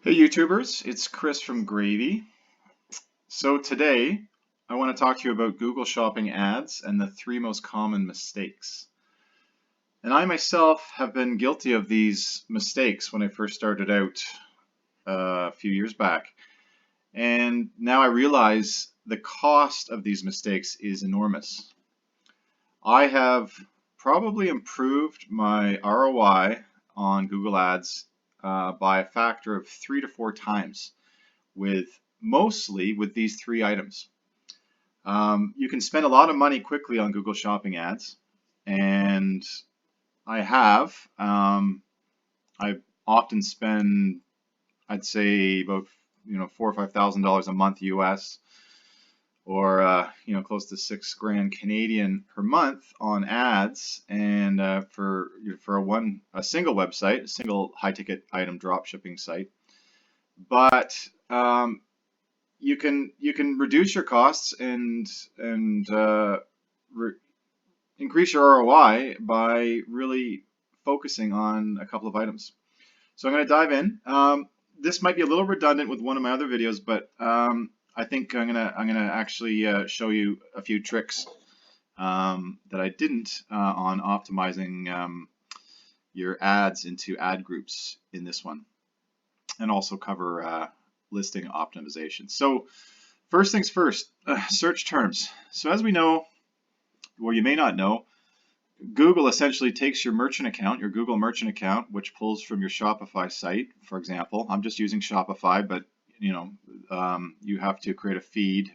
Hey YouTubers, it's Chris from Gravy. So today I want to talk to you about Google Shopping ads and the three most common mistakes. And I myself have been guilty of these mistakes when I first started out a few years back. And now I realize the cost of these mistakes is enormous. I have probably improved my ROI on Google Ads by a factor of 3 to 4 times mostly with these three items. You can spend a lot of money quickly on Google Shopping ads, and I have. I often spend, I'd say, about $4,000 or $5,000 a month US, or close to 6 grand Canadian per month on ads, and for a single website, a single high ticket item drop shipping site. But you can reduce your costs and re increase your ROI by really focusing on a couple of items. So I'm going to dive in. This might be a little redundant with one of my other videos, but I think I'm gonna actually show you a few tricks that I didn't on optimizing your ads into ad groups in this one, and also cover listing optimization. So first things first, search terms. So as we know, well, you may not know, Google essentially takes your merchant account, your Google merchant account, which pulls from your Shopify site, for example. I'm just using Shopify, but you have to create a feed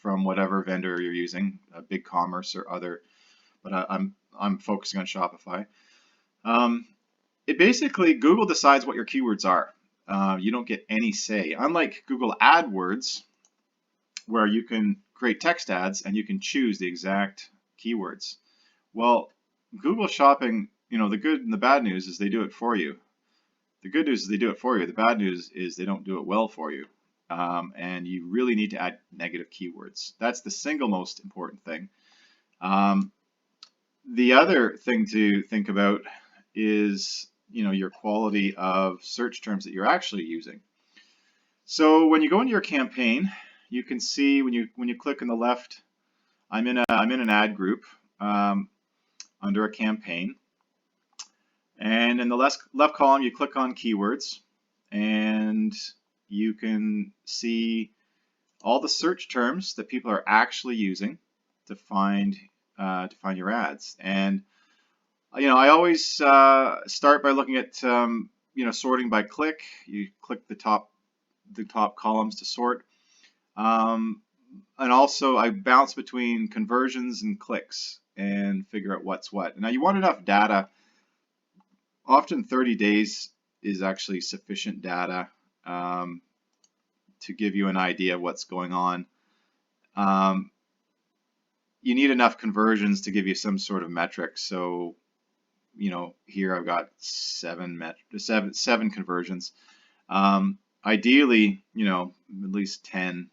from whatever vendor you're using, BigCommerce or other. But I'm focusing on Shopify. It basically, Google decides what your keywords are. You don't get any say. Unlike Google AdWords, where you can create text ads and you can choose the exact keywords. Well, Google Shopping, the good and the bad news is they do it for you. The good news is they do it for you. The bad news is they don't do it well for you. And you really need to add negative keywords. That's the single most important thing. The other thing to think about is, your quality of search terms that you're actually using. So when you go into your campaign, you can see when you click on the left, I'm in an ad group under a campaign, and in the left column you click on keywords, and you can see all the search terms that people are actually using to find your ads. And I always start by looking at sorting by click. You click the top columns to sort. And also I bounce between conversions and clicks and figure out what's what. Now you want enough data. Often 30 days is actually sufficient data to give you an idea of what's going on. You need enough conversions to give you some sort of metric. So, here I've got seven conversions. Ideally, at least 10,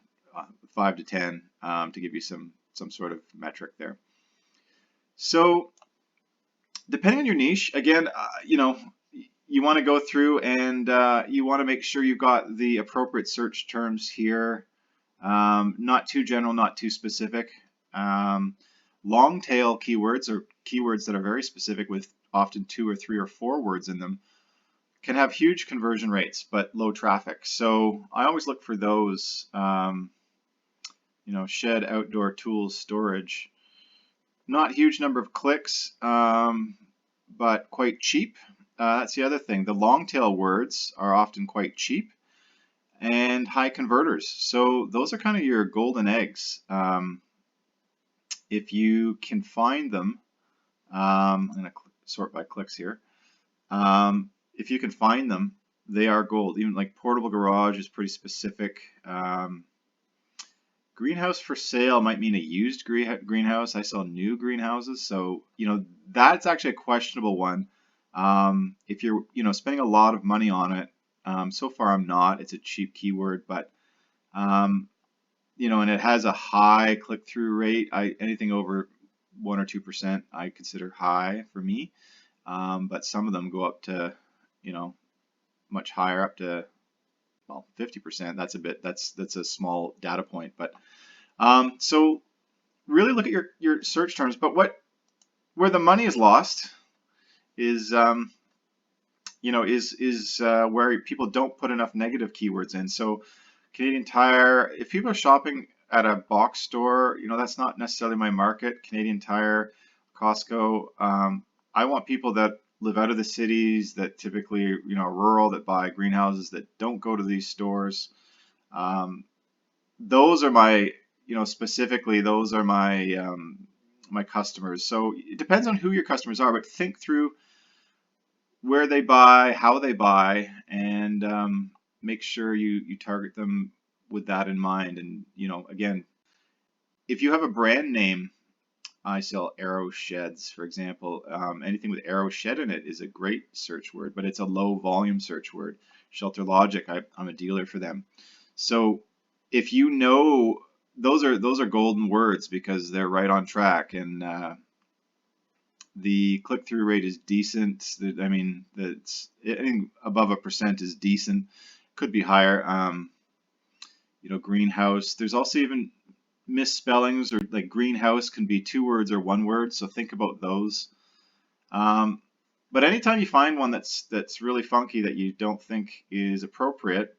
5 to 10 to give you some sort of metric there. So depending on your niche, again, you want to go through and you want to make sure you've got the appropriate search terms here. Not too general, not too specific. Long tail keywords, or keywords that are very specific with often 2 or 3 or 4 words in them, can have huge conversion rates but low traffic. So I always look for those. Shed, outdoor tools, storage. Not huge number of clicks, but quite cheap. That's the other thing. The long tail words are often quite cheap and high converters. So those are kind of your golden eggs. If you can find them, I'm going to sort by clicks here. If you can find them, they are gold. Even like portable garage is pretty specific. Greenhouse for sale might mean a used greenhouse. I sell new greenhouses, so that's actually a questionable one. If you're spending a lot of money on it, so far I'm not. It's a cheap keyword, but and it has a high click-through rate. Anything over 1 or 2% I consider high for me, but some of them go up to much higher, up to well, 50%. That's a bit. That's a small data point, but so really look at your search terms. But where the money is lost is where people don't put enough negative keywords in. So Canadian Tire, if people are shopping at a box store, that's not necessarily my market. Canadian Tire, Costco, I want people that live out of the cities, that typically, are rural, that buy greenhouses, that don't go to these stores. Those are my, specifically, those are my customers. So it depends on who your customers are, but think through where they buy, how they buy, and make sure you target them with that in mind. And again, if you have a brand name, I sell arrow sheds, for example. Anything with arrow shed in it is a great search word, but it's a low volume search word. Shelter Logic, I'm a dealer for them. So if those are golden words because they're right on track, and the click-through rate is decent. I mean, anything above 1% is decent. Could be higher. Greenhouse. There's also even misspellings, or like greenhouse can be 2 words or 1 word. So think about those. But anytime you find one that's really funky that you don't think is appropriate,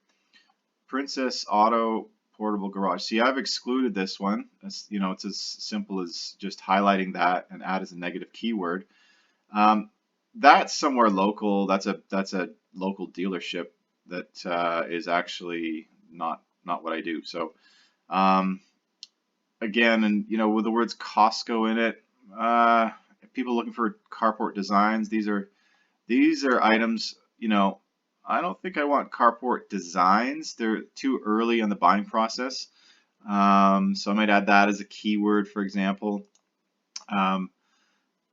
Princess Auto Portable Garage. See, I've excluded this one. It's as simple as just highlighting that and add as a negative keyword. That's somewhere local. That's a local dealership that is actually not what I do. So again, and with the words Costco in it, people looking for carport designs. These are items. I don't think I want carport designs. They're too early in the buying process. So I might add that as a keyword, for example, a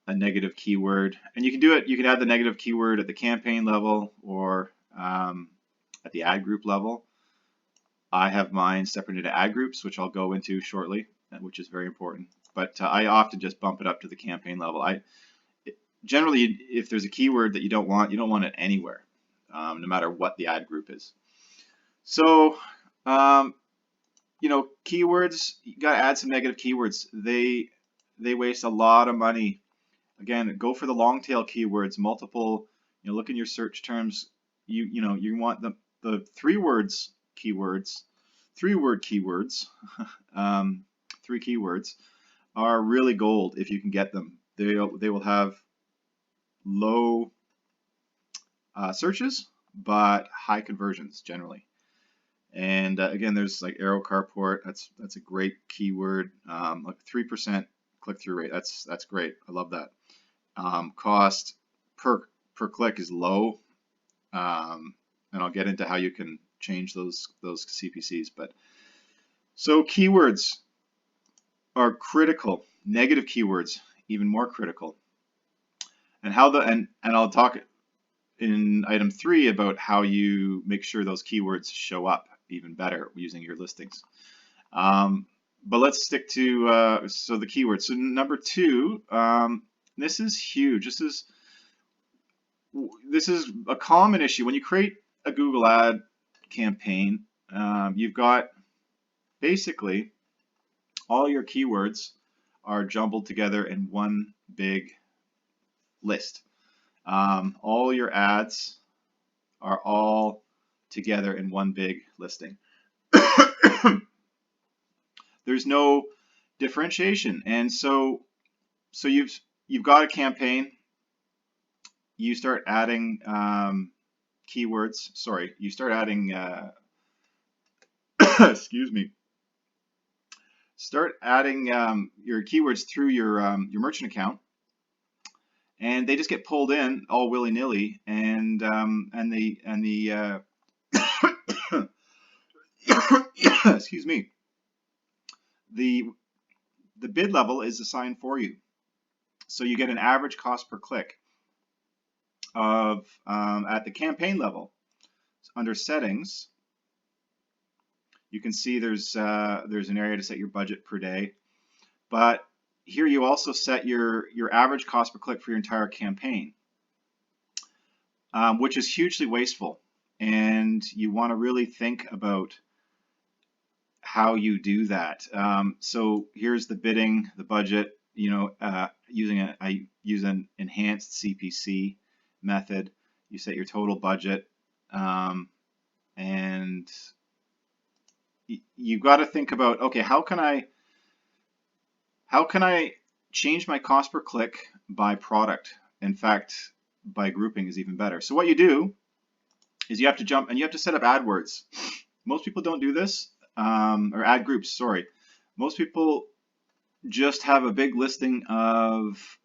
negative keyword. And you can do it. You can add the negative keyword at the campaign level or at the ad group level. I have mine separated into ad groups, which I'll go into shortly, which is very important. But I often just bump it up to the campaign level. Generally, if there's a keyword that you don't want it anywhere. No matter what the ad group is. So, keywords, you got to add some negative keywords. They waste a lot of money. Again, go for the long tail keywords, multiple, look in your search terms. You want the 3 words keywords, 3-word keywords, 3 keywords are really gold if you can get them. They will have low searches, but high conversions generally. And again, there's like arrow carport. That's a great keyword. Like 3% click-through rate. That's great. I love that. Cost per click is low, and I'll get into how you can change those CPCs. But so keywords are critical. Negative keywords even more critical. And and I'll talk in item 3 about how you make sure those keywords show up even better using your listings. But let's stick to so the keywords. So number 2, this is huge. This is a common issue when you create a Google ad campaign. You've got basically all your keywords are jumbled together in one big list. All your ads are all together in one big listing. There's no differentiation, and so you've got a campaign. You start adding keywords. Sorry, you start adding. Excuse me. Start adding your keywords through your merchant account. And they just get pulled in all willy-nilly, and the excuse me, the bid level is assigned for you, so you get an average cost per click of at the campaign level. Under settings, you can see there's an area to set your budget per day, but here you also set your average cost per click for your entire campaign, which is hugely wasteful. And and you want to really think about how you do that. So here's the bidding, the budget. I use an enhanced CPC method. You set your total budget, and you've got to think about, okay, how can I change my cost per click by product? In fact, by grouping is even better. So what you do is you have to jump and you have to set up AdWords. Most people don't do this, or ad groups, sorry. Most people just have a big listing of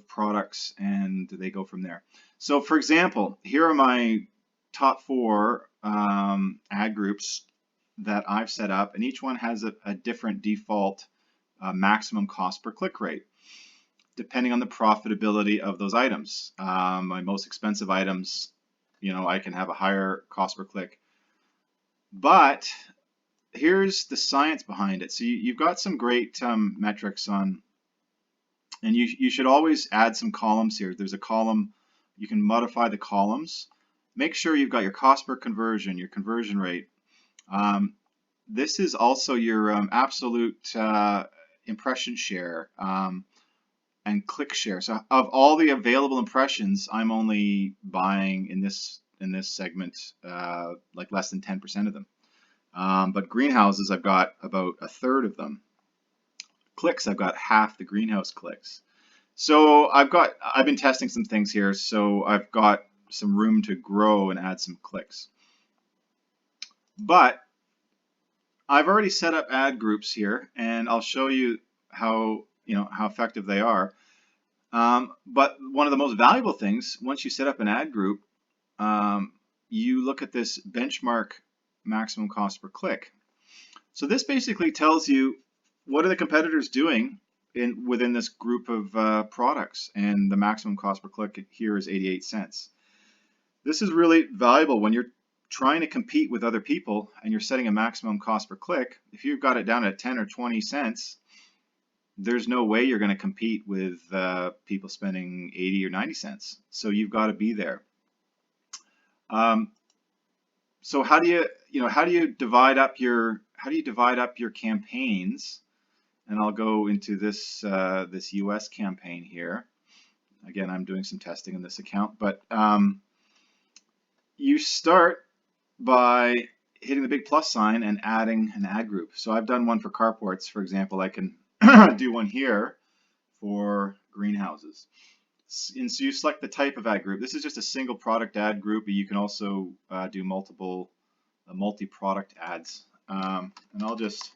products and they go from there. So for example, here are my top 4 ad groups that I've set up, and each one has a different default maximum cost per click rate, depending on the profitability of those items. My most expensive items, I can have a higher cost per click. But here's the science behind it. So you've got some great metrics on, and you should always add some columns here. There's a column, you can modify the columns. Make sure you've got your cost per conversion, your conversion rate. This is also your absolute impression share and click share. So of all the available impressions, I'm only buying in this segment like less than 10% of them. But greenhouses, I've got about a third of them. Clicks, I've got half the greenhouse clicks. So I've been testing some things here, so I've got some room to grow and add some clicks. But I've already set up ad groups here, and I'll show you how effective they are. But one of the most valuable things, once you set up an ad group, you look at this benchmark maximum cost per click. So this basically tells you what are the competitors doing within this group of products, and the maximum cost per click here is 88 cents. This is really valuable when you're trying to compete with other people and you're setting a maximum cost per click. If you've got it down at 10 or 20 cents, there's no way you're going to compete with people spending 80 or 90 cents. So you've got to be there. So how do you divide up your campaigns? And I'll go into this US campaign here. Again, I'm doing some testing in this account, but you start by hitting the big plus sign and adding an ad group. So I've done one for carports, for example. I can do one here for greenhouses. And so you select the type of ad group. This is just a single product ad group, but you can also do multi-product ads. And I'll just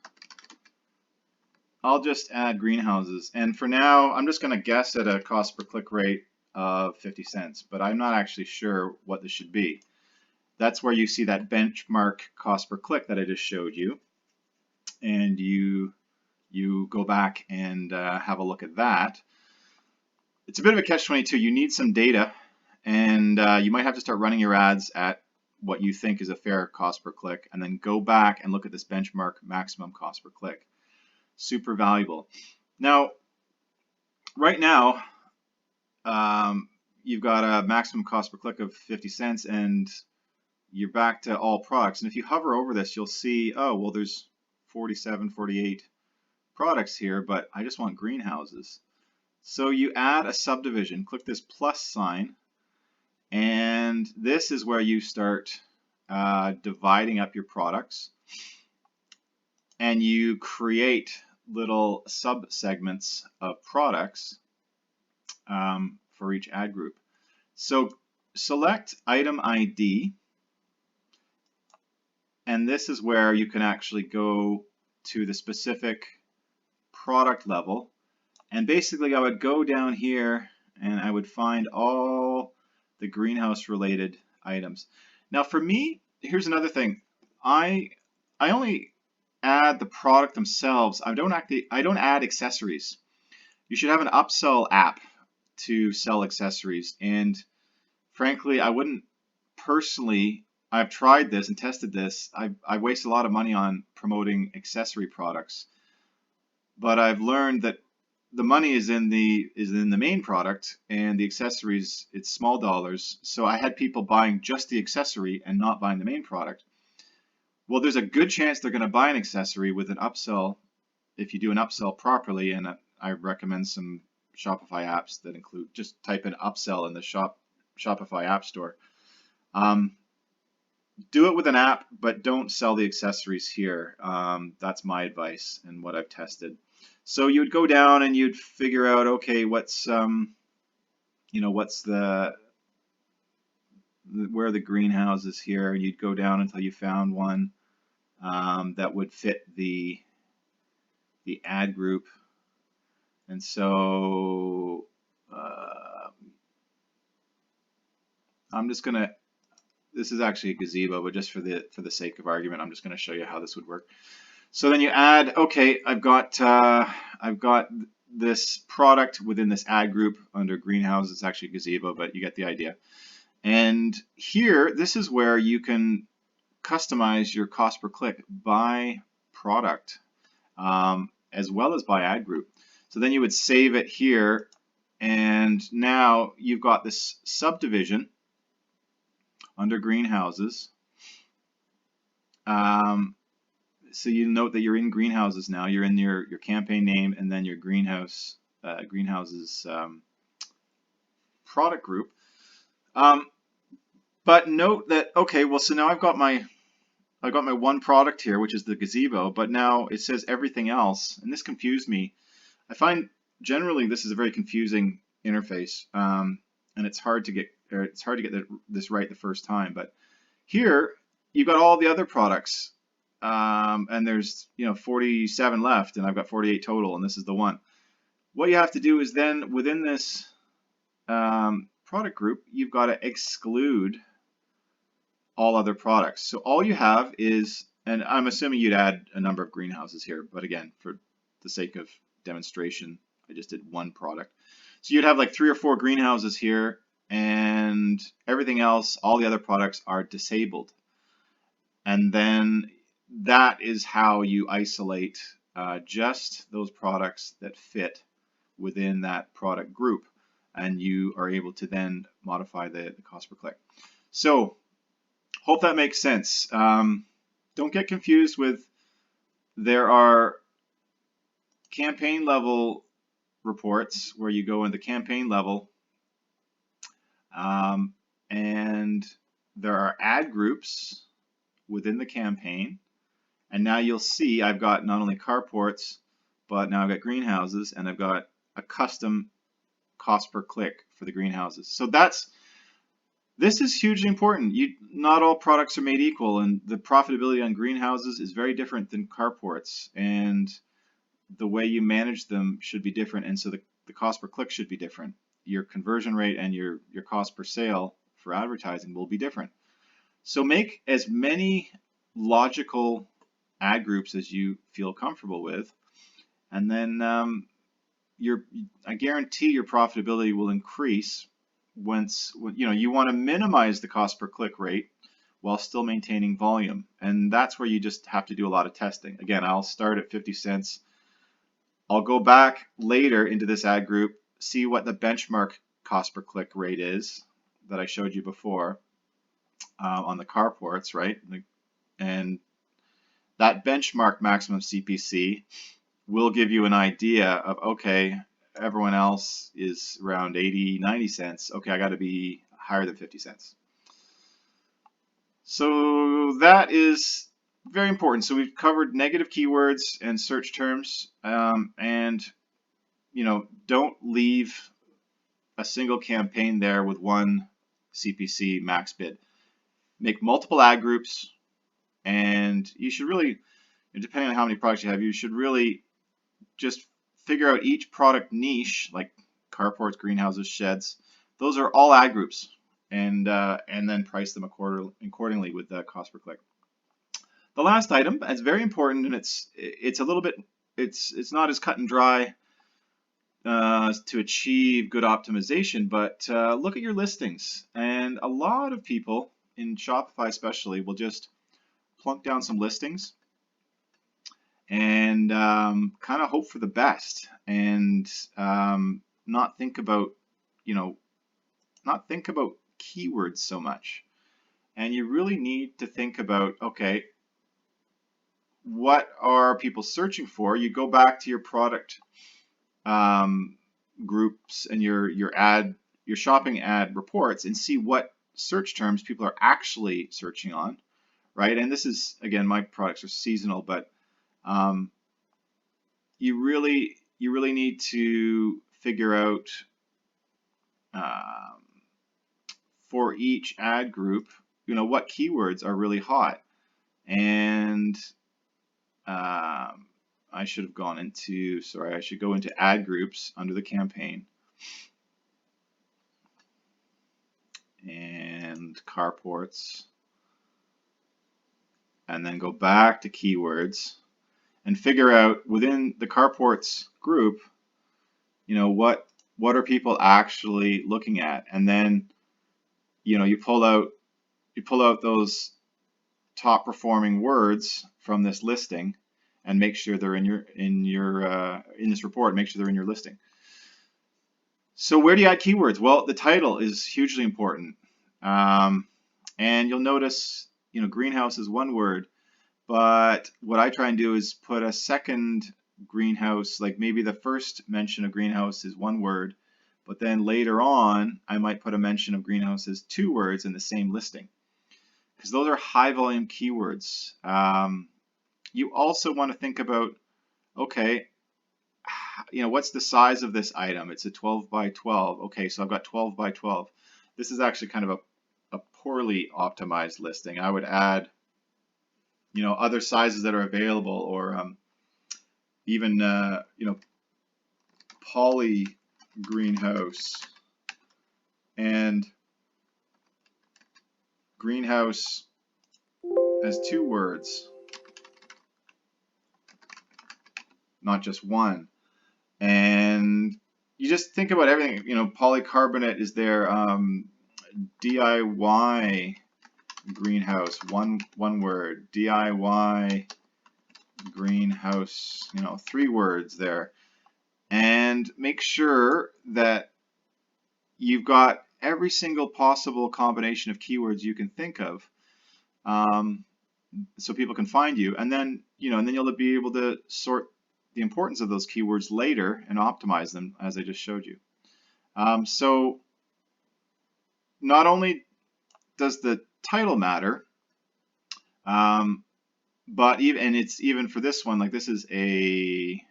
add greenhouses. And for now, I'm just going to guess at a cost per click rate of 50 cents, but I'm not actually sure what this should be. That's where you see that benchmark cost per click that I just showed you. And you go back and have a look at that. It's a bit of a catch-22. You need some data, and you might have to start running your ads at what you think is a fair cost per click, and then go back and look at this benchmark maximum cost per click. Super valuable. Now, right now, you've got a maximum cost per click of 50 cents, and you're back to all products. And if you hover over this, you'll see, oh, well, there's 47, 48 products here, but I just want greenhouses. So you add a subdivision, click this plus sign, and this is where you start dividing up your products, and you create little sub-segments of products for each ad group. So select item ID, and this is where you can actually go to the specific product level. And basically I would go down here and I would find all the greenhouse related items. Now for me, here's another thing. I only add the product themselves. I don't add accessories. You should have an upsell app to sell accessories. And frankly, I wouldn't personally, I've tried this and tested this. I waste a lot of money on promoting accessory products. But I've learned that the money is in the main product, and the accessories, it's small dollars. So I had people buying just the accessory and not buying the main product. Well, there's a good chance they're going to buy an accessory with an upsell if you do an upsell properly. And I recommend some Shopify apps that include, just type in upsell in the Shopify app store. Do it with an app, but don't sell the accessories here. That's my advice and what I've tested. So you would go down and you'd figure out, okay, what's what's where are the greenhouses here? You'd go down until you found one that would fit the ad group. And so I'm just gonna, this is actually a gazebo, but just for the sake of argument, I'm just gonna show you how this would work. So then you add, okay, I've got this product within this ad group under greenhouse. It's actually a gazebo, but you get the idea. And here, this is where you can customize your cost per click by product, as well as by ad group. So then you would save it here, and now you've got this subdivision under greenhouses. So you note that you're in greenhouses now. You're in your campaign name and then your greenhouses product group. But note that, okay, well, so now I've got my one product here, which is the gazebo, but now it says everything else, and this confused me. I find generally this is a very confusing interface, and it's hard to get this right the first time. But here you've got all the other products, and there's 47 left, and I've got 48 total, and this is the one. What you have to do is then within this product group, you've got to exclude all other products. So all you have is, and I'm assuming you'd add a number of greenhouses here, but again, for the sake of demonstration, I just did one product. So you'd have like 3 or 4 greenhouses here, and everything else, all the other products are disabled. And then that is how you isolate just those products that fit within that product group, and you are able to then modify the cost per click. So hope that makes sense. Don't get confused with, there are campaign level reports where you go into campaign level, and there are ad groups within the campaign. And now you'll see I've got not only carports, but now I've got greenhouses, and I've got a custom cost per click for the greenhouses. So this is hugely important. Not all products are made equal, and the profitability on greenhouses is very different than carports, and the way you manage them should be different, and so the cost per click should be different. Your conversion rate and your cost per sale for advertising will be different. So make as many logical ad groups as you feel comfortable with, and then I guarantee your profitability will increase once you want to minimize the cost per click rate while still maintaining volume, and that's where you just have to do a lot of testing. Again, I'll start at 50 cents. I'll go back later into this ad group, see what the benchmark cost per click rate is that I showed you before on the carports, right? And that benchmark maximum CPC will give you an idea of, okay, everyone else is around 80, 90 cents. Okay, I got to be higher than 50 cents. So that is very important. So we've covered negative keywords and search terms, and don't leave a single campaign there with one CPC max bid. Make multiple ad groups, and you should really, depending on how many products you have, you should really just figure out each product niche, like carports, greenhouses, sheds. Those are all ad groups, and then price them accordingly with the cost per click. The last item is very important, and it's a little bit, it's not as cut and dry to achieve good optimization, but look at your listings. And a lot of people in Shopify especially will just plunk down some listings, and kind of hope for the best, and not think about, you know, not think about keywords so much. And you really need to think about, okay, what are people searching for? You go back to your product groups and your shopping ad reports and see what search terms people are actually searching on, right? And this is, again, my products are seasonal, but you really need to figure out um, for each ad group, what keywords are really hot. And I should have gone into, sorry, I should go into ad groups under the campaign and carports, and then go back to keywords and figure out within the carports group, what are people actually looking at, and then you pull out those top performing words from this listing and make sure they're in this report. Make sure they're in your listing. So where do you add keywords? Well, the title is hugely important, and you'll notice greenhouse is one word, but what I try and do is put a second greenhouse, like maybe the first mention of greenhouse is one word, but then later on I might put a mention of greenhouse as 2 words in the same listing, because those are high volume keywords. You also want to think about, okay, what's the size of this item? It's a 12 by 12. Okay, so I've got 12 by 12. This is actually kind of a poorly optimized listing. I would add, other sizes that are available, or even, poly greenhouse and greenhouse as 2 words, not just one. And you just think about everything. Polycarbonate is there. DIY greenhouse, one word. DIY greenhouse, 3 words there. And make sure that you've got every single possible combination of keywords you can think of, so people can find you. And then you'll be able to sort the importance of those keywords later and optimize them, as I just showed you. So not only does the title matter, but even for this one, like this is a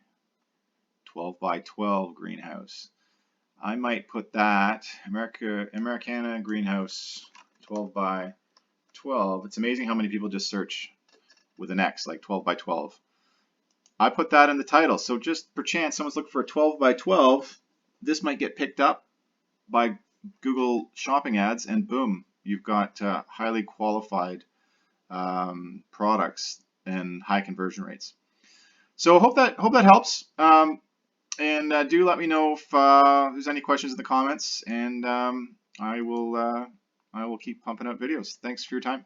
12 by 12 greenhouse. I might put that Americana greenhouse 12 by 12. It's amazing how many people just search with an X, like 12 by 12. I put that in the title, so just per chance someone's looking for a 12 by 12, this might get picked up by Google Shopping ads, and boom, you've got highly qualified products and high conversion rates. So hope that helps, and do let me know if there's any questions in the comments, and I will keep pumping out videos. Thanks for your time.